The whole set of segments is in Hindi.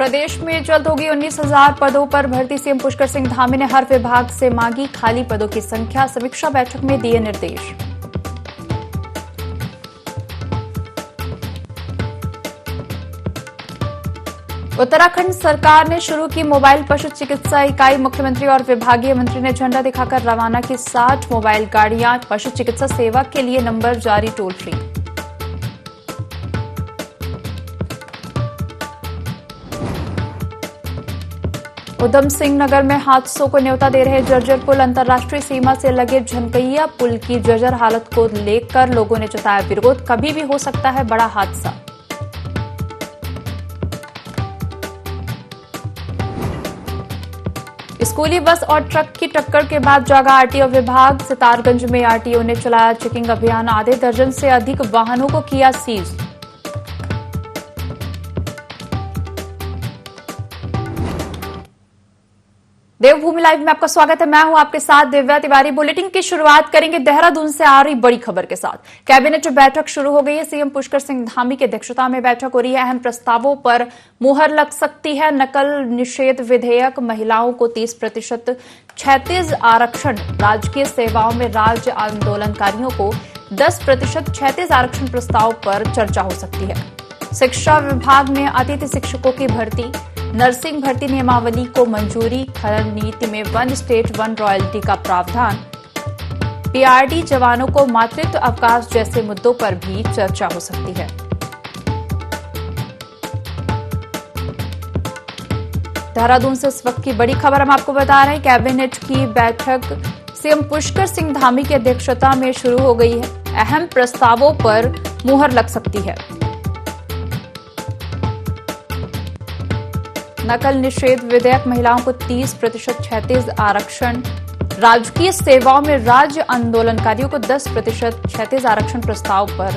प्रदेश में जल्द होगी 19,000 पदों पर भर्ती। सीएम पुष्कर सिंह धामी ने हर विभाग से मांगी खाली पदों की संख्या। समीक्षा बैठक में दिए निर्देश। उत्तराखंड सरकार ने शुरू की मोबाइल पशु चिकित्सा इकाई। मुख्यमंत्री और विभागीय मंत्री ने झंडा दिखाकर रवाना की 60 मोबाइल गाड़ियां। पशु चिकित्सा सेवा के लिए नंबर जारी टोल फ्री। उधम सिंह नगर में हादसों को न्योता दे रहे जर्जर पुल। अंतर्राष्ट्रीय सीमा से लगे झनकैया पुल की जर्जर हालत को लेकर लोगों ने जताया विरोध। कभी भी हो सकता है बड़ा हादसा। स्कूली बस और ट्रक की टक्कर के बाद जागा आरटीओ विभाग। सितारगंज में आरटीओ ने चलाया चेकिंग अभियान। आधे दर्जन से अधिक वाहनों को किया सीज। देवभूमि लाइव में आपका स्वागत है। मैं हूं आपके साथ दिव्या तिवारी। बुलेटिन की शुरुआत करेंगे देहरादून से आ रही बड़ी खबर के साथ। कैबिनेट बैठक शुरू हो गई है। सीएम पुष्कर सिंह धामी की अध्यक्षता में बैठक हो रही है। अहम प्रस्तावों पर मुहर लग सकती है। नकल निषेध विधेयक, महिलाओं को 30%, 36 आरक्षण, राजकीय सेवाओं में राज्य आंदोलनकारियों को 10%, 36 आरक्षण प्रस्ताव पर चर्चा हो सकती है। शिक्षा विभाग में अतिथि शिक्षकों की भर्ती, नर्सिंग भर्ती नियमावली को मंजूरी। खनन नीति में 1 स्टेट 1 रॉयल्टी का प्रावधान। पीआरडी जवानों को मातृत्व अवकाश जैसे मुद्दों पर भी चर्चा हो सकती है। देहरादून से इस वक्त की बड़ी खबर हम आपको बता रहे हैं। कैबिनेट की बैठक सीएम पुष्कर सिंह धामी की अध्यक्षता में शुरू हो गई है। अहम प्रस्तावों पर मुहर लग सकती है। नकल निषेध विधेयक, महिलाओं को 30%, 36 आरक्षण, राजकीय सेवाओं में राज्य आंदोलनकारियों को 10%, 36 आरक्षण प्रस्ताव पर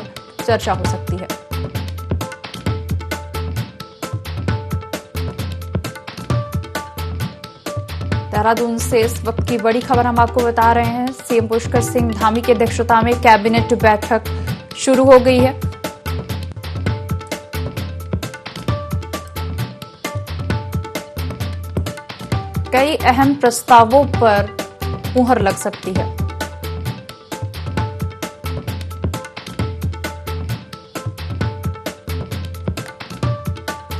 चर्चा हो सकती है। देहरादून से इस वक्त की बड़ी खबर हम आपको बता रहे हैं। सीएम पुष्कर सिंह धामी की अध्यक्षता में कैबिनेट बैठक शुरू हो गई है। कई अहम प्रस्तावों पर मुहर लग सकती है।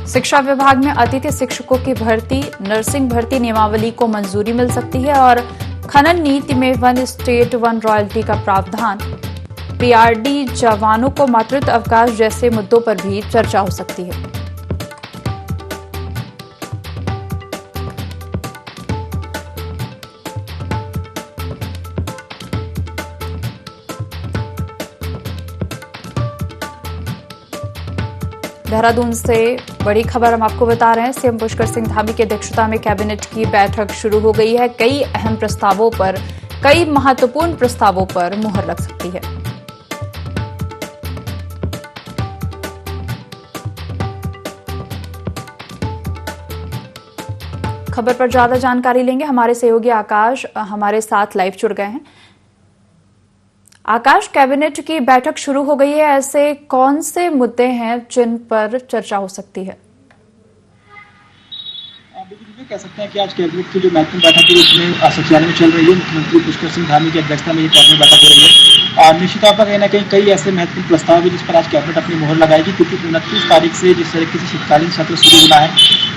शिक्षा विभाग में अतिथि शिक्षकों की भर्ती, नर्सिंग भर्ती नियमावली को मंजूरी मिल सकती है और खनन नीति में 1 स्टेट 1 रॉयल्टी का प्रावधान। पीआरडी जवानों को मातृत्व अवकाश जैसे मुद्दों पर भी चर्चा हो सकती है। देहरादून से बड़ी खबर हम आपको बता रहे हैं। सीएम पुष्कर सिंह धामी की अध्यक्षता में कैबिनेट की बैठक शुरू हो गई है। कई अहम प्रस्तावों पर, कई महत्वपूर्ण प्रस्तावों पर मुहर लग सकती है। खबर पर ज्यादा जानकारी लेंगे। हमारे सहयोगी आकाश हमारे साथ लाइव जुड़ गए हैं। आकाश, कैबिनेट की बैठक शुरू हो गई है। ऐसे कौन से मुद्दे हैं जिन पर चर्चा हो सकती है? कह सकते हैं कि आज कैबिनेट की जो महत्वपूर्ण बैठक है उसमें सचिवालय में चल रही है। मुख्यमंत्री पुष्कर सिंह धामी की अध्यक्षता में ये कैबिनेट बैठक हो रही है। निश्चित तौर पर कहीं ना कई ऐसे महत्वपूर्ण प्रस्ताव है जिस पर आज कैबिनेट अपनी मोहर लगाएगी, क्योंकि 29 तारीख से जिस तरीके से शीतकालीन सत्र शुरू होना है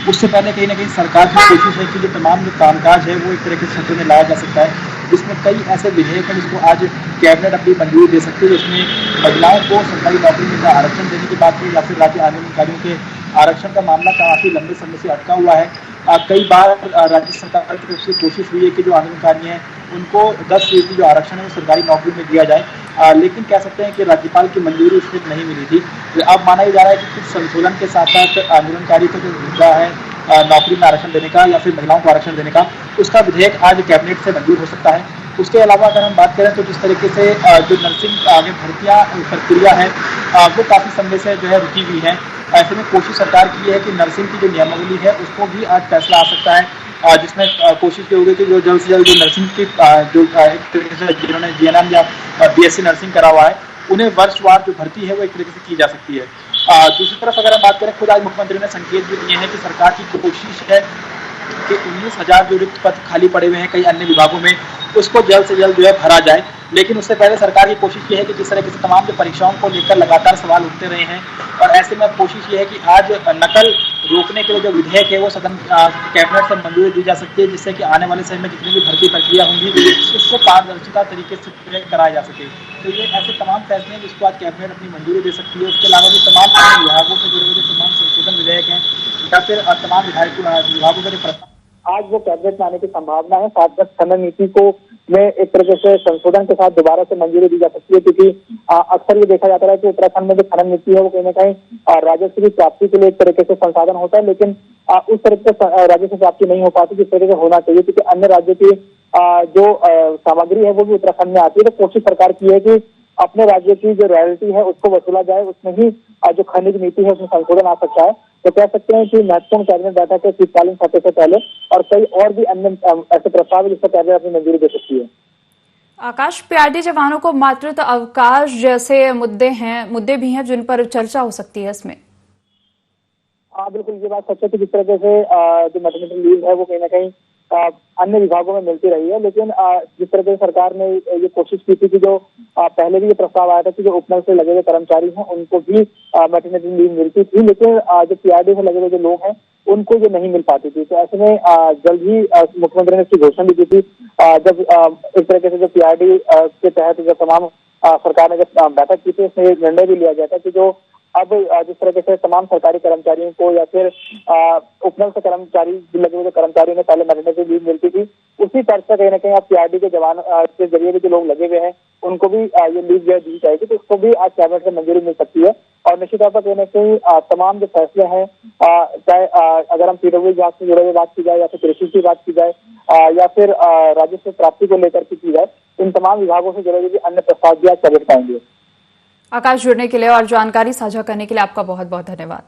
उससे पहले कहीं ना कहीं सरकार की कोशिश है कि जो तमाम जो कामकाज है वो एक तरह के सत्र में लाया जा सकता है, जिसमें कई ऐसे विधेयक हैं जिसको आज कैबिनेट अपनी मंजूरी दे सकती है। जिसमें महिलाओं को सरकारी नौकरी में आरक्षण देने की बात हुई या फिर राज्य आंदोलनकारियों के आरक्षण का मामला काफी लंबे समय से अटका हुआ है। कई बार राज्य सरकार की तरफ से कोशिश हुई है कि जो आंदोलनकारी हैं उनको 10% जो आरक्षण है वो सरकारी नौकरी में दिया जाए, लेकिन कह सकते हैं कि राज्यपाल की मंजूरी उसमें नहीं मिली थी। अब माना जा रहा है कि कुछ संशोधन के साथ साथ आंदोलनकारी को जो मुद्दा है नौकरी में आरक्षण देने का या फिर महिलाओं को आरक्षण देने का, उसका विधेयक आज कैबिनेट से मंजूर हो सकता है। उसके अलावा अगर हम बात करें तो जिस तरीके से जो नर्सिंग आगे भर्तियाँ प्रक्रिया है वो काफ़ी समय से जो है रुकी हुई है। ऐसे में कोशिश सरकार की है कि नर्सिंग की जो नियमावली है उसको भी आज फैसला आ सकता है, जिसमें कोशिश की होगी कि जो जल्द से जल्द जो नर्सिंग की जो एक तरीके से जिन्होंने जीएनएम या बीएससी नर्सिंग करा हुआ है उन्हें वर्षवार जो भर्ती है वो एक तरीके से की जा सकती है। दूसरी तरफ अगर हम बात करें, खुद आज मुख्यमंत्री ने संकेत भी दिए हैं कि सरकार की कोशिश है कि 19,000 जो रिक्त पद खाली पड़े हुए हैं कई अन्य विभागों में, उसको जल्द से जल्द जो है भरा जाए। लेकिन उससे पहले सरकार की कोशिश ये है कि जिस तरह से तमाम जो परीक्षाओं को लेकर लगातार सवाल उठते रहे हैं, और ऐसे में कोशिश ये है कि आज नकल रोकने के लिए जो विधेयक है वो सदन कैबिनेट से मंजूरी दी जा सकती है, जिससे कि आने वाले समय में जितनी भी भर्ती प्रक्रिया होंगी उसको पारदर्शिता तरीके से कराया जा सके। तो ये ऐसे तमाम फैसले हैं जिसको आज कैबिनेट अपनी मंजूरी दे सकती है। उसके अलावा भी तमाम विभागों से जुड़े हुए जो तमाम संशोधन विधेयक हैं या फिर तमाम विभागों के जो आज वो कैबिनेट में आने की संभावना है। साथ साथ खनन नीति को में एक तरीके से संशोधन के साथ दोबारा से मंजूरी दी जा सकती है, क्योंकि अक्सर ये देखा जाता है कि उत्तराखंड में जो खनन नीति है वो कहीं ना कहीं राजस्व की प्राप्ति के लिए एक तरीके से संसाधन होता है, लेकिन उस तरीके से राजस्व प्राप्ति नहीं हो पाती जिस तरीके से होना चाहिए, क्योंकि अन्य राज्यों की जो सामग्री है वो भी उत्तराखंड में आती है। तो कोशिश सरकार की है कि अपने राज्य की जो रॉयल्टी है उसको वसूला जाए, उसमें ही जो खनिज नीति है उसमें संशोधन आ सकता है। तो कह सकते हैं कि महत्वपूर्ण कैबिनेट बैठक है शीतकालीन सत्र से पहले, और कई और भी अन्य ऐसे प्रस्ताव है जिसको कैबिनेट अपनी मंजूरी दे सकती है। आकाश, पीआरडी जवानों को मातृत्व अवकाश जैसे मुद्दे भी हैं जिन पर चर्चा हो सकती है इसमें। हाँ बिल्कुल, ये बात सच है कि जिस तरीके से जो मैटरनिटी लीव है वो कहीं ना कहीं अन्य विभागों में मिलती रही है, लेकिन जिस तरह से सरकार ने ये कोशिश की थी कि जो पहले भी ये प्रस्ताव आया था कि जो उपनल से लगे हुए कर्मचारी हैं उनको भी मैटरनिटी लीव मिलती थी, लेकिन जो पीआरडी से लगे हुए जो लोग हैं उनको ये नहीं मिल पाती थी। तो ऐसे में जल्द ही मुख्यमंत्री ने इसकी घोषणा भी की थी, जब एक तरीके से जो पीआरडी के तहत जो तमाम सरकार ने जब बैठक की थी उसमें निर्णय भी लिया गया था कि जो अब जिस तरीके से तमाम सरकारी कर्मचारियों को या फिर उपनल से कर्मचारी लगे हुए कर्मचारियों ने पहले मैटरनिटी लीव मिलती थी, उसी तरह से कहीं ना कहीं अब पीआरडी के जवान के जरिए भी जो लोग लगे हुए हैं उनको भी ये लीव दी जाएगी। तो उसको भी आज कैबिनेट से मंजूरी मिल सकती है, और निश्चित तौर पर कहीं ना कहीं तमाम जो फैसले हैं, चाहे अगर हम पीडब्ल्यू विभाग से जुड़े हुए बात की जाए या फिर कृषि की बात की जाए या फिर राजस्व प्राप्ति को लेकर की जाए, इन तमाम विभागों से जुड़े हुए अन्य प्रस्ताव भी आज कैबिनेट में आएंगे। आकाश, जुड़ने के लिए और जानकारी साझा करने के लिए आपका बहुत बहुत धन्यवाद।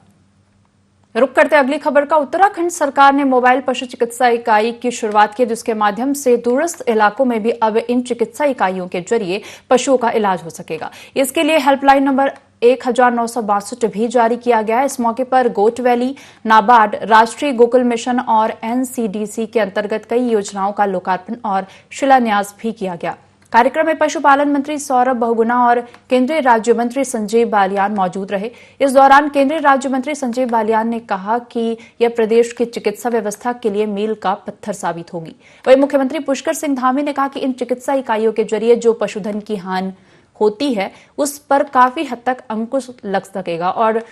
रुक करते अगली खबर का। उत्तराखंड सरकार ने मोबाइल पशु चिकित्सा इकाई की शुरुआत की, जिसके माध्यम से दूरस्थ इलाकों में भी अब इन चिकित्सा इकाइयों के जरिए पशुओं का इलाज हो सकेगा। इसके लिए हेल्पलाइन नंबर 1962 भी जारी किया गया है। इस मौके पर गोट वैली, नाबार्ड, राष्ट्रीय गोकुल मिशन और एनसीडीसी के अंतर्गत कई योजनाओं का लोकार्पण और शिलान्यास भी किया गया। कार्यक्रम में पशुपालन मंत्री सौरभ बहुगुणा और केंद्रीय राज्य मंत्री संजय बालियान मौजूद रहे। इस दौरान केंद्रीय राज्य मंत्री संजय बालियान ने कहा कि यह प्रदेश की चिकित्सा व्यवस्था के लिए मील का पत्थर साबित होगी। वहीं मुख्यमंत्री पुष्कर सिंह धामी ने कहा कि इन चिकित्सा इकाइयों के जरिए जो पशुधन की हानि होती है उस पर काफी हद तक अंकुश लग सकेगा और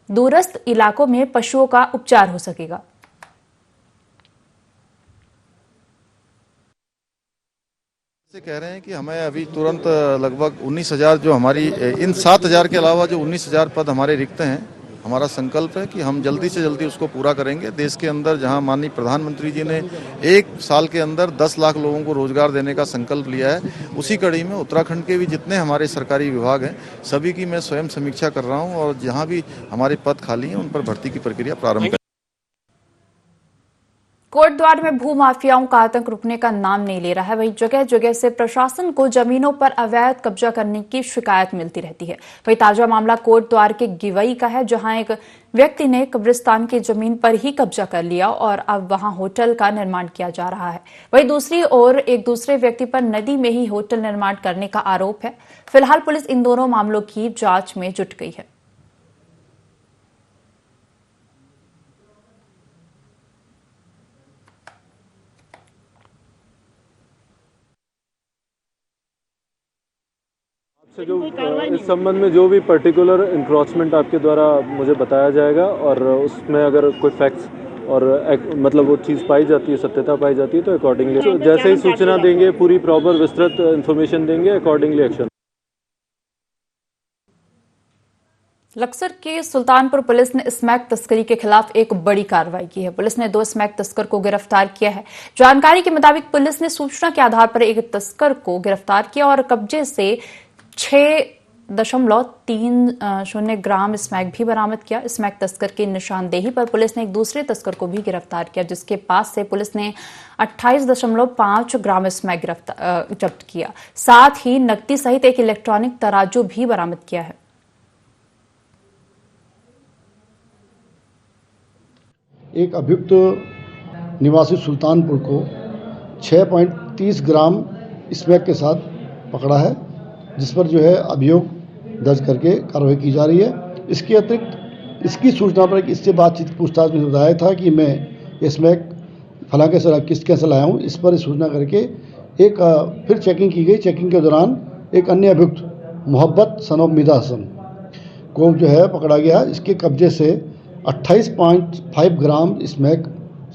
दूरस्थ इलाकों में पशुओं का उपचार हो सकेगा। से कह रहे हैं कि हमें अभी तुरंत लगभग 19,000 जो हमारी इन 7,000 के अलावा जो 19,000 पद हमारे रिक्त हैं, हमारा संकल्प है कि हम जल्दी से जल्दी उसको पूरा करेंगे। देश के अंदर जहां माननीय प्रधानमंत्री जी ने 1 साल के अंदर 10 लाख लोगों को रोजगार देने का संकल्प लिया है, उसी कड़ी में उत्तराखंड के भी जितने हमारे सरकारी विभाग हैं सभी की मैं स्वयं समीक्षा कर रहा हूँ, और जहाँ भी हमारे पद खाली हैं उन पर भर्ती की प्रक्रिया प्रारंभ कर। कोटद्वार में भूमाफियाओं का आतंक रुकने का नाम नहीं ले रहा है। वहीं जगह जगह से प्रशासन को जमीनों पर अवैध कब्जा करने की शिकायत मिलती रहती है। वहीं ताजा मामला कोटद्वार के गिवई का है, जहां एक व्यक्ति ने कब्रिस्तान की जमीन पर ही कब्जा कर लिया और अब वहां होटल का निर्माण किया जा रहा है। वहीं दूसरी ओर एक दूसरे व्यक्ति पर नदी में ही होटल निर्माण करने का आरोप है। फिलहाल पुलिस इन दोनों मामलों की जांच में जुट गई है। से जो इस संबंध में जो भी पर्टिकुलर इंक्रोचमेंट आपके द्वारा मुझे बताया जाएगा, और उसमें अगर कोई फैक्ट्स और मतलब वो चीज़ पाई जाती है, सत्यता पाई जाती है, तो अकॉर्डिंगली जैसे ही सूचना देंगे, पूरी प्रॉपर विस्तृत इन्फॉर्मेशन देंगे, अकॉर्डिंगली एक्शन। लक्सर के सुल्तानपुर पुलिस ने स्मैक तस्करी के खिलाफ एक बड़ी कार्रवाई की है। पुलिस ने 2 स्मैक तस्कर को गिरफ्तार किया है। जानकारी के मुताबिक पुलिस ने सूचना के आधार पर एक तस्कर को गिरफ्तार किया और कब्जे से 6 28.30 ग्राम स्मैक भी बरामद किया। स्मैक तस्कर की निशानदेही पर पुलिस ने एक दूसरे तस्कर को भी गिरफ्तार किया, जिसके पास से पुलिस ने 28.5 ग्राम स्मैक जब्त किया। साथ ही नकदी सहित एक इलेक्ट्रॉनिक तराजू भी बरामद किया है। एक अभियुक्त निवासी सुल्तानपुर को 6.30 ग्राम स्मैक के साथ पकड़ा है, जिस पर जो है अभियोग दर्ज करके कार्रवाई की जा रही है। इसके अतिरिक्त इसकी सूचना पर इससे बातचीत पूछताछ में बताया था कि मैं स्मैक फलां किसके से लाया हूँ। इस पर सूचना करके एक फिर चेकिंग की गई। चेकिंग के दौरान एक अन्य अभियुक्त मोहब्बत सन ऑफ मिदा हसन को जो है पकड़ा गया। इसके कब्जे से 28.5 ग्राम स्मैक,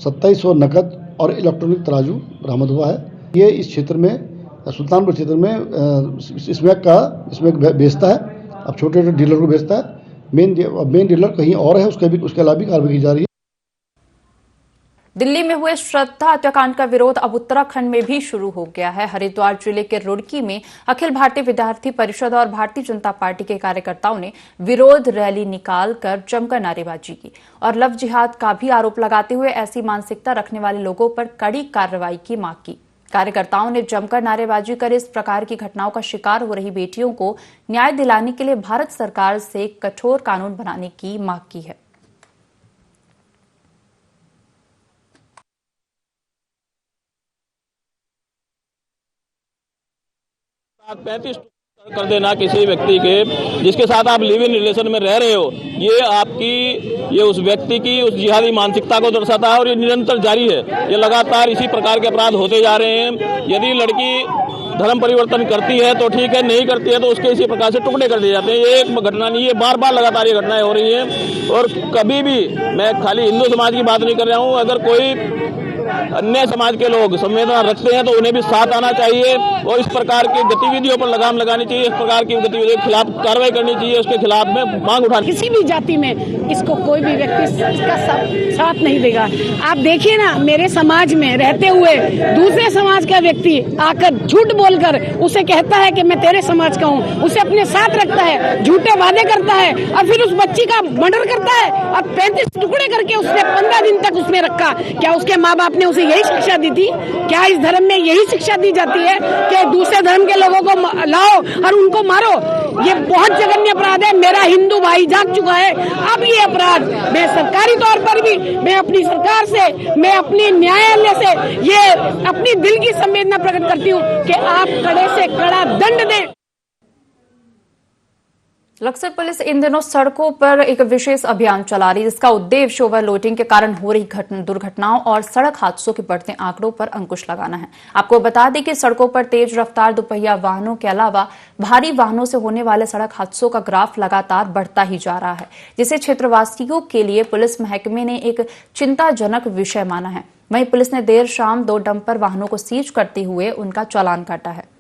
2700 नकद और इलेक्ट्रॉनिक तराजू बरामद हुआ है। ये इस क्षेत्र में, सुल्तानपुर क्षेत्र में स्मैक बेचता है। अब छोटे छोटे डीलर को बेचता है। मेन डीलर कहीं और है, उसके अलावा भी कार्रवाई की जा रही है। दिल्ली में हुए श्रद्धा हत्याकांड का विरोध अब उत्तराखंड में भी शुरू हो गया है। हरिद्वार जिले के रुड़की में अखिल भारतीय विद्यार्थी परिषद और भारतीय जनता पार्टी के कार्यकर्ताओं ने विरोध रैली निकालकर जमकर नारेबाजी की और लव जिहाद का भी आरोप लगाते हुए ऐसी मानसिकता रखने वाले लोगों पर कड़ी कार्रवाई की मांग की। कार्यकर्ताओं ने जमकर नारेबाजी कर इस प्रकार की घटनाओं का शिकार हो रही बेटियों को न्याय दिलाने के लिए भारत सरकार से कठोर कानून बनाने की मांग की है। 35 कर देना किसी व्यक्ति के जिसके साथ आप लिव इन रिलेशन में रह रहे हो, ये उस व्यक्ति की उस जिहादी मानसिकता को दर्शाता है और ये निरंतर जारी है। ये लगातार इसी प्रकार के अपराध होते जा रहे हैं। यदि लड़की धर्म परिवर्तन करती है तो ठीक है, नहीं करती है तो उसके इसी प्रकार से टुकड़े कर दिए जाते हैं। ये एक घटना नहीं है, बार बार लगातार ये घटनाएं हो रही हैं। और कभी भी, मैं खाली हिंदू समाज की बात नहीं कर रहा हूँ, अगर कोई अन्य समाज के लोग संवेदना रखते हैं तो उन्हें भी साथ आना चाहिए और इस प्रकार की गतिविधियों पर लगाम लगानी चाहिए। इस प्रकार की गतिविधियों के खिलाफ कार्रवाई करनी चाहिए, उसके खिलाफ में मांग उठानी। किसी भी जाति में इसको कोई भी व्यक्ति इसका साथ नहीं देगा। आप देखिए ना, मेरे समाज में रहते हुए दूसरे समाज का व्यक्ति आकर झूठ बोलकर उसे कहता है कि मैं तेरे समाज का हूँ, उसे अपने साथ रखता है, झूठे वादे करता है और फिर उस बच्ची का मर्डर करता है और 35 टुकड़े करके उसने 15 दिन तक उसमें रखा। क्या उसके माँ बाप ने उसे यही शिक्षा दी थी? क्या इस धर्म में यही शिक्षा दी जाती है कि दूसरे धर्म के लोगों को लाओ और उनको मारो? ये बहुत जघन्य अपराध है। मेरा हिंदू भाई जाग चुका है। अब ये अपराध मैं सरकारी तौर पर भी, मैं अपनी सरकार से, मैं अपनी न्यायालय से ये अपनी दिल की संवेदना प्रकट करती हूँ कि आप कड़े से कड़ा दंड दें। लक्सर पुलिस इन दिनों सड़कों पर एक विशेष अभियान चला रही है, जिसका उद्देश्य ओवरलोडिंग के कारण हो रही दुर्घटनाओं और सड़क हादसों के बढ़ते आंकड़ों पर अंकुश लगाना है। आपको बता दें कि सड़कों पर तेज रफ्तार दुपहिया वाहनों के अलावा भारी वाहनों से होने वाले सड़क हादसों का ग्राफ लगातार बढ़ता ही जा रहा है, जिसे क्षेत्रवासियों के लिए पुलिस महकमे ने एक चिंताजनक विषय माना है। वहीं पुलिस ने देर शाम 2 डंपर वाहनों को सीज करते हुए उनका चालान काटा है।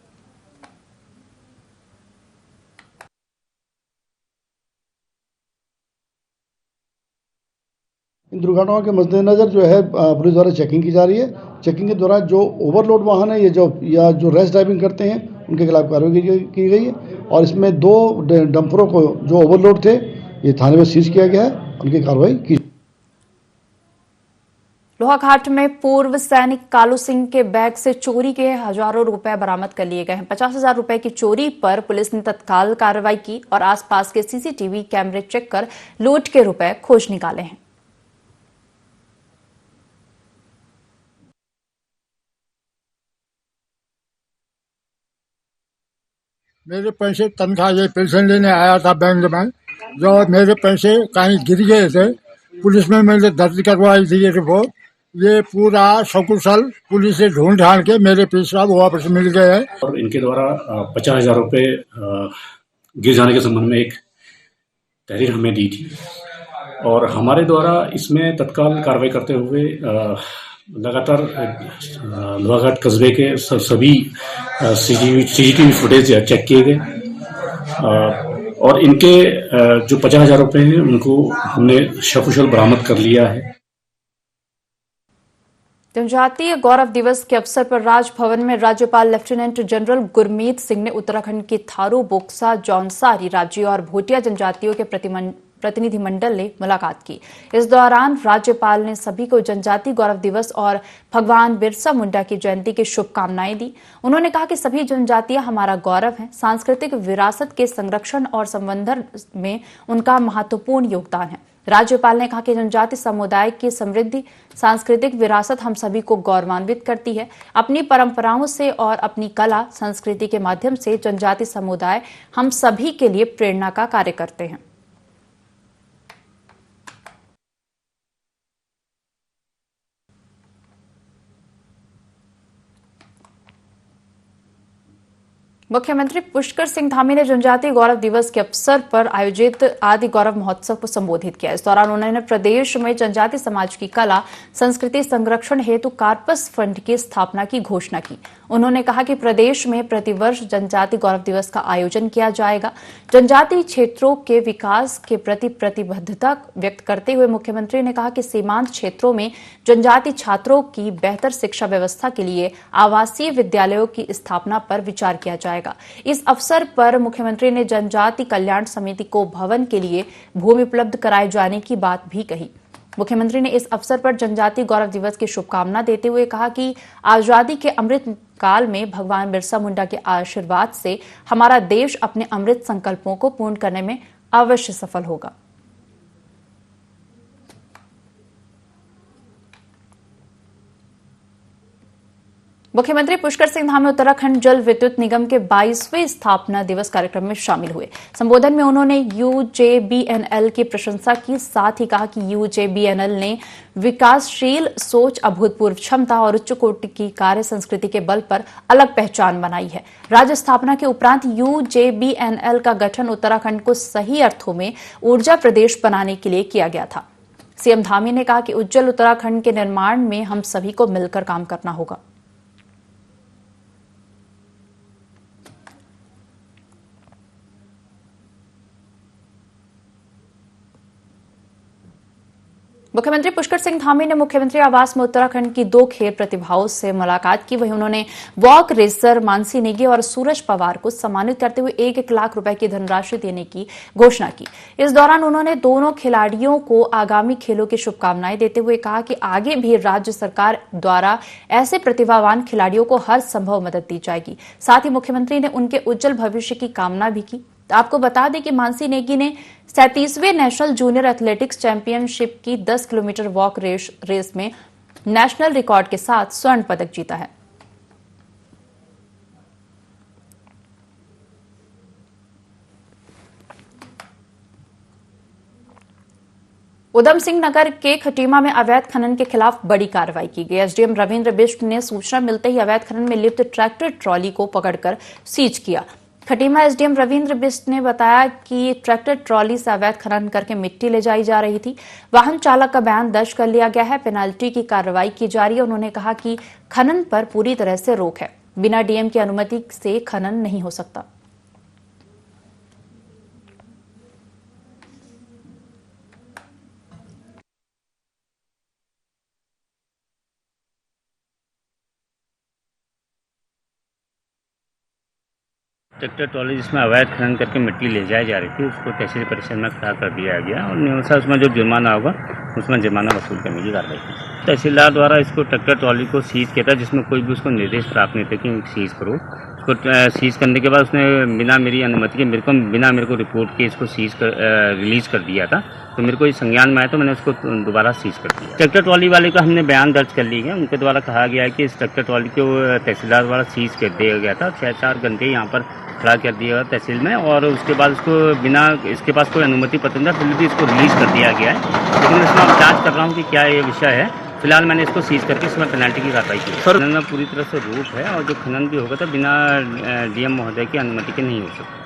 इन दुर्घटनाओं के मद्देनजर जो है पुलिस द्वारा चेकिंग की जा रही है। चेकिंग के दौरान जो ओवरलोड वाहन है या जो रैश ड्राइविंग करते हैं उनके खिलाफ कार्रवाई की गई है और इसमें 2 डंपरों को जो ओवरलोड थे ये थाने में सीज किया गया है, उनकी कार्रवाई की। लोहाघाट में पूर्व सैनिक कालू सिंह के बैग से चोरी के हजारों रुपए बरामद कर लिए गए हैं। 50,000 रुपए की चोरी पर पुलिस ने तत्काल कार्रवाई की और आसपास के सीसीटीवी कैमरे चेक कर लूट के रुपए खोज निकाले हैं। मेरे पैसे तनख्वाह ये पेंशन लेने आया था बैंक में, जो मेरे पैसे कहीं गिर गए थे, पुलिस में मैंने दर्ज करवाई थी ये रिपोर्ट। ये पूरा सकुशल पुलिस से ढूंढ ढांड के मेरे पैसा वापस मिल गए हैं। और इनके द्वारा 50,000 रुपये गिर जाने के संबंध में एक तहरीर हमें दी थी और हमारे द्वारा इसमें तत्काल कार्रवाई करते हुए लगातार लोहाघाट कस्बे के सभी सीसीटीवी फुटेज चेक किए गए और इनके जो 50,000 रुपये हैं उनको हमने सकुशल बरामद कर लिया है। जनजातीय गौरव दिवस के अवसर पर राजभवन में राज्यपाल लेफ्टिनेंट जनरल गुरमीत सिंह ने उत्तराखंड के थारू, बोक्सा, जौनसारी, राजी और भोटिया जनजातियों के प्रतिनिधिमंडल ने मुलाकात की। इस दौरान राज्यपाल ने सभी को जनजातीय गौरव दिवस और भगवान बिरसा मुंडा की जयंती की शुभकामनाएं दी। उन्होंने कहा कि सभी जनजातियां हमारा गौरव हैं। सांस्कृतिक विरासत के संरक्षण और संवर्धन में उनका महत्वपूर्ण योगदान है। राज्यपाल ने कहा कि जनजाति समुदाय की समृद्धि सांस्कृतिक विरासत हम सभी को गौरवान्वित करती है। अपनी परंपराओं से और अपनी कला संस्कृति के माध्यम से जनजाति समुदाय हम सभी के लिए प्रेरणा का कार्य करते हैं। मुख्यमंत्री पुष्कर सिंह धामी ने जनजातीय गौरव दिवस के अवसर पर आयोजित आदि गौरव महोत्सव को संबोधित किया। इस दौरान उन्होंने प्रदेश में जनजातीय समाज की कला संस्कृति संरक्षण हेतु कार्पस फंड की स्थापना की घोषणा की। उन्होंने कहा कि प्रदेश में प्रतिवर्ष जनजातीय गौरव दिवस का आयोजन किया जाएगा। जनजातीय क्षेत्रों के विकास के प्रति प्रतिबद्धता व्यक्त करते हुए मुख्यमंत्री ने कहा कि सीमांत क्षेत्रों में जनजातीय छात्रों की बेहतर शिक्षा व्यवस्था के लिए आवासीय विद्यालयों की स्थापना पर विचार किया जाएगा। इस अवसर पर मुख्यमंत्री ने जनजाति कल्याण समिति को भवन के लिए भूमि उपलब्ध कराए जाने की बात भी कही। मुख्यमंत्री ने इस अवसर पर जनजातीय गौरव दिवस की शुभकामना देते हुए कहा कि आजादी के अमृत काल में भगवान बिरसा मुंडा के आशीर्वाद से हमारा देश अपने अमृत संकल्पों को पूर्ण करने में अवश्य सफल होगा। मुख्यमंत्री पुष्कर सिंह धामी उत्तराखंड जल विद्युत निगम के 22वें स्थापना दिवस कार्यक्रम में शामिल हुए। संबोधन में उन्होंने यूजेबीएनएल की प्रशंसा की। साथ ही कहा कि यूजेबीएनएल ने विकासशील सोच, अभूतपूर्व क्षमता और उच्च कोटि की कार्य संस्कृति के बल पर अलग पहचान बनाई है। राज्य स्थापना के उपरांत यूजेबीएनएल का गठन उत्तराखंड को सही अर्थों में ऊर्जा प्रदेश बनाने के लिए किया गया था। सीएम धामी ने कहा कि उज्जवल उत्तराखंड के निर्माण में हम सभी को मिलकर काम करना होगा। मुख्यमंत्री पुष्कर सिंह धामी ने मुख्यमंत्री आवास में उत्तराखंड की 2 खेल प्रतिभाओं से मुलाकात की। वहीं उन्होंने वॉक रेसर मानसी नेगी और सूरज पवार को सम्मानित करते हुए 1-1 लाख रुपए की धनराशि देने की घोषणा की। इस दौरान उन्होंने दोनों खिलाड़ियों को आगामी खेलों की शुभकामनाएं देते हुए कहा कि आगे भी राज्य सरकार द्वारा ऐसे प्रतिभावान खिलाड़ियों को हर संभव मदद दी जाएगी। साथ ही मुख्यमंत्री ने उनके उज्जवल भविष्य की कामना भी की। आपको बता दें कि मानसी नेगी ने 37वें नेशनल जूनियर एथलेटिक्स चैंपियनशिप की 10 किलोमीटर वॉक रेस में नेशनल रिकॉर्ड के साथ स्वर्ण पदक जीता है। उधम सिंह नगर के खटीमा में अवैध खनन के खिलाफ बड़ी कार्रवाई की गई। एसडीएम रविंद्र बिष्ट ने सूचना मिलते ही अवैध खनन में लिप्त ट्रैक्टर ट्रॉली को पकड़कर सीज किया। खटीमा एसडीएम रविंद्र बिष्ट ने बताया कि ट्रैक्टर ट्रॉली से अवैध खनन करके मिट्टी ले जाई जा रही थी। वाहन चालक का बयान दर्ज कर लिया गया है। पेनाल्टी की कार्रवाई की जा रही है। उन्होंने कहा कि खनन पर पूरी तरह से रोक है। बिना डीएम की अनुमति से खनन नहीं हो सकता। ट्रैक्टर ट्रॉली जिसमें अवैध खनन करके मिट्टी ले जाई जा रही थी, उसको तहसील परिसर में खड़ा कर दिया गया और नियमानुसार उसमें जो जुर्माना होगा उसमें जुर्माना वसूल करने की कार्रवाई की। तहसीलदार द्वारा इसको ट्रैक्टर ट्रॉली को सीज किया था, जिसमें कोई भी उसको निर्देश प्राप्त नहीं थे कि सीज करो। उसको सीज करने के बाद उसने बिना मेरी अनुमति के बिना मेरे को रिपोर्ट के इसको रिलीज कर दिया था। तो मेरे को इस संज्ञान में आया तो मैंने उसको दोबारा सीज कर दिया। ट्रैक्टर ट्रॉली वाले का हमने बयान दर्ज कर लिया है। उनके द्वारा कहा गया है कि इस ट्रैक्टर ट्रॉली को तहसीलदार द्वारा सीज कर दिया गया था। 6-4 घंटे यहाँ पर खड़ा कर दिया गया तहसील में और उसके बाद उसको बिना इसके पास कोई अनुमति पत्र नहीं था, फिर भी इसको रिलीज कर दिया गया है। लेकिन इसमें अब जाँच कर रहा हूँ कि क्या ये विषय है। फिलहाल मैंने इसको सीज करके इसमें पेनल्टी की कार्रवाई की। खनन में पूरी तरह से रोक है और जो खनन भी होगा तो बिना डीएम महोदय की अनुमति के नहीं हो सकता।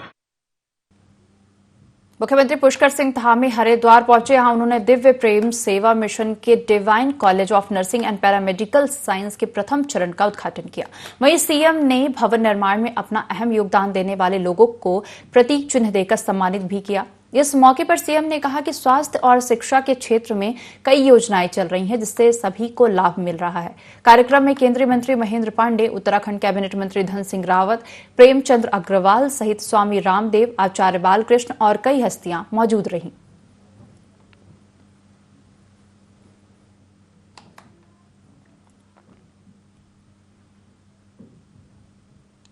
मुख्यमंत्री पुष्कर सिंह धामी हरिद्वार पहुंचे। यहां उन्होंने दिव्य प्रेम सेवा मिशन के divine college of nursing and paramedical science के प्रथम चरण का उद्घाटन किया। वहीं सीएम ने भवन निर्माण में अपना अहम योगदान देने वाले लोगों को प्रतीक चिन्ह देकर सम्मानित भी किया। इस मौके पर सीएम ने कहा कि स्वास्थ्य और शिक्षा के क्षेत्र में कई योजनाएं चल रही हैं जिससे सभी को लाभ मिल रहा है। कार्यक्रम में केंद्रीय मंत्री महेंद्र पांडे, उत्तराखंड कैबिनेट मंत्री धन सिंह रावत, प्रेमचंद्र अग्रवाल सहित स्वामी रामदेव, आचार्य बालकृष्ण और कई हस्तियां मौजूद रहीं।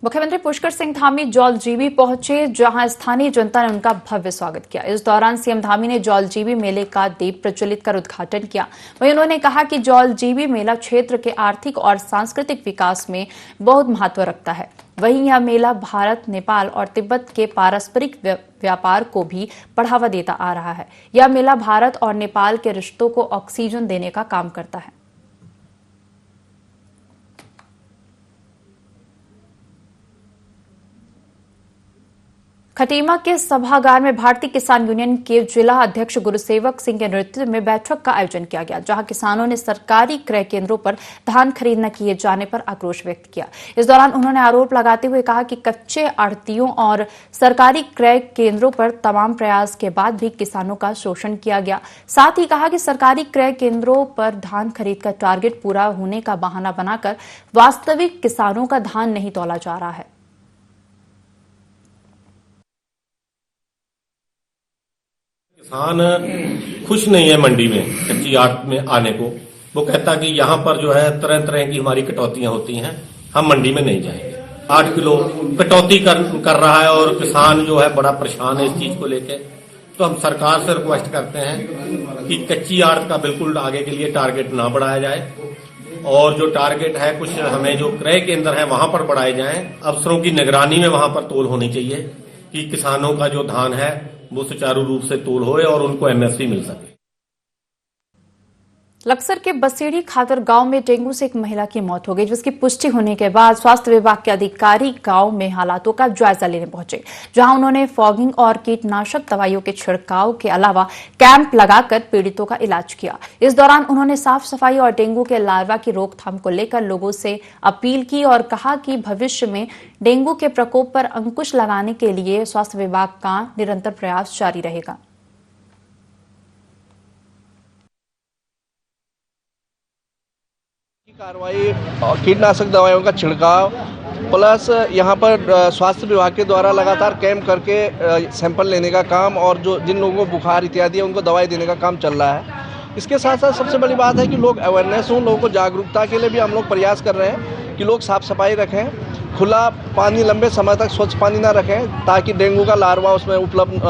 मुख्यमंत्री पुष्कर सिंह धामी जौलजीबी पहुंचे, जहां स्थानीय जनता ने उनका भव्य स्वागत किया। इस दौरान सीएम धामी ने जौलजीबी मेले का दीप प्रज्वलित कर उद्घाटन किया। वहीं उन्होंने कहा कि जौलजीबी मेला क्षेत्र के आर्थिक और सांस्कृतिक विकास में बहुत महत्व रखता है। वहीं यह मेला भारत, नेपाल और तिब्बत के पारस्परिक व्यापार को भी बढ़ावा देता आ रहा है। यह मेला भारत और नेपाल के रिश्तों को ऑक्सीजन देने का काम करता है। खटीमा के सभागार में भारतीय किसान यूनियन के जिला अध्यक्ष गुरुसेवक सिंह के नेतृत्व में बैठक का आयोजन किया गया, जहां किसानों ने सरकारी क्रय केंद्रों पर धान खरीद न किए जाने पर आक्रोश व्यक्त किया। इस दौरान उन्होंने आरोप लगाते हुए कहा कि कच्चे आढ़तियों और सरकारी क्रय केंद्रों पर तमाम प्रयास के बाद भी किसानों का शोषण किया गया। साथ ही कहा कि सरकारी क्रय केंद्रों पर धान खरीद का टारगेट पूरा होने का बहाना बनाकर वास्तविक किसानों का धान नहीं तौला जा रहा है। किसान खुश नहीं है मंडी में कच्ची आड़ में आने को। वो कहता कि यहाँ पर जो है तरह तरह की हमारी कटौतियां होती हैं, हम मंडी में नहीं जाएंगे। 8 किलो कटौती कर रहा है और किसान जो है बड़ा परेशान है इस चीज को लेके। तो हम सरकार से रिक्वेस्ट करते हैं कि कच्ची आड़ का बिल्कुल आगे के लिए टारगेट ना बढ़ाया जाए और जो टारगेट है कुछ हमें जो क्रय केंद्र है वहां पर बढ़ाए जाएं। अफसरों की निगरानी में वहां पर तोल होनी चाहिए कि किसानों का जो धान है वो सुचारू रूप से तोल होए और उनको एमएसपी मिल सके। लक्सर के बसेड़ी खादर गांव में डेंगू से एक महिला की मौत हो गई, जिसकी पुष्टि होने के बाद स्वास्थ्य विभाग के अधिकारी गांव में हालातों का जायजा लेने पहुंचे, जहां उन्होंने फॉगिंग और कीटनाशक दवाइयों के छिड़काव के अलावा कैंप लगाकर पीड़ितों का इलाज किया। इस दौरान उन्होंने साफ सफाई और डेंगू के लार्वा की रोकथाम को लेकर लोगों से अपील की और कहा कि भविष्य में डेंगू के प्रकोप पर अंकुश लगाने के लिए स्वास्थ्य विभाग का निरंतर प्रयास जारी रहेगा। कार्रवाई, कीटनाशक दवाइयों का छिड़काव प्लस यहाँ पर स्वास्थ्य विभाग के द्वारा लगातार कैंप करके सैंपल लेने का काम और जो जिन लोगों को बुखार इत्यादि है उनको दवाई देने का काम चल रहा है। इसके साथ साथ सबसे बड़ी बात है कि लोग अवेयरनेस हों, लोगों को जागरूकता के लिए भी हम लोग प्रयास कर रहे हैं कि लोग साफ सफाई रखें, खुला पानी लंबे समय तक स्वच्छ पानी ना रखें ताकि डेंगू का लार्वा उसमें उपलब्ध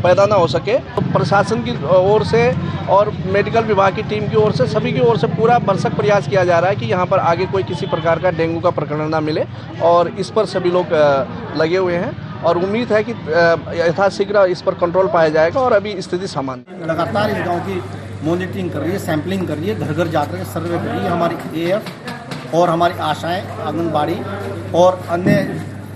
पैदा ना हो सके। तो प्रशासन की ओर से और मेडिकल विभाग की टीम की ओर से सभी की ओर से पूरा भरसक प्रयास किया जा रहा है कि यहाँ पर आगे कोई किसी प्रकार का डेंगू का प्रकरण ना मिले और इस पर सभी लोग लगे हुए हैं और उम्मीद है कि यथाशीघ्र इस पर कंट्रोल पाया जाएगा और अभी स्थिति सामान्य। लगातार इस गाँव की मॉनिटरिंग कर रही है, सैंपलिंग कर रही है, घर घर जाकर सर्वे कर रही है हमारी AF और हमारी आशाएं, आंगनबाड़ी और अन्य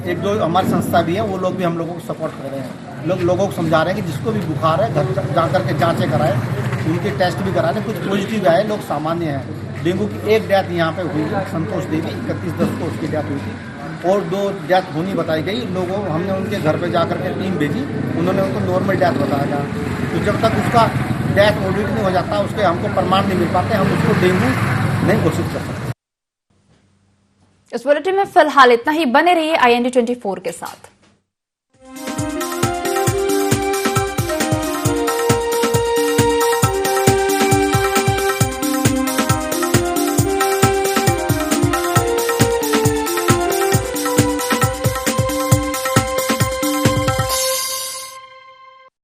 1-2 हमारी संस्था भी है, वो लोग भी हम लोगों को सपोर्ट कर रहे हैं। लोगों को समझा रहे हैं कि जिसको भी बुखार है घर जा करके जांचें कराएं, उनके टेस्ट भी कराएं, कुछ पॉजिटिव आए लोग सामान्य हैं। डेंगू की एक डेथ यहाँ पे हुई, संतोष देवी 31/10 को उसकी डेथ हुई थी और 2 डेथ होनी बताई गई। लोगों हमने उनके घर पे जाकर के टीम भेजी, उन्होंने उनको नॉर्मल डेथ बताया था। तो जब तक उसका डेथ ऑडिट नहीं हो जाता, उसके हमको प्रमाण नहीं मिल पाते, हम उसको डेंगू नहीं घोषित कर सकते। इस बुलेटिन में फिलहाल इतना ही। बने रहिए IND 24 के साथ।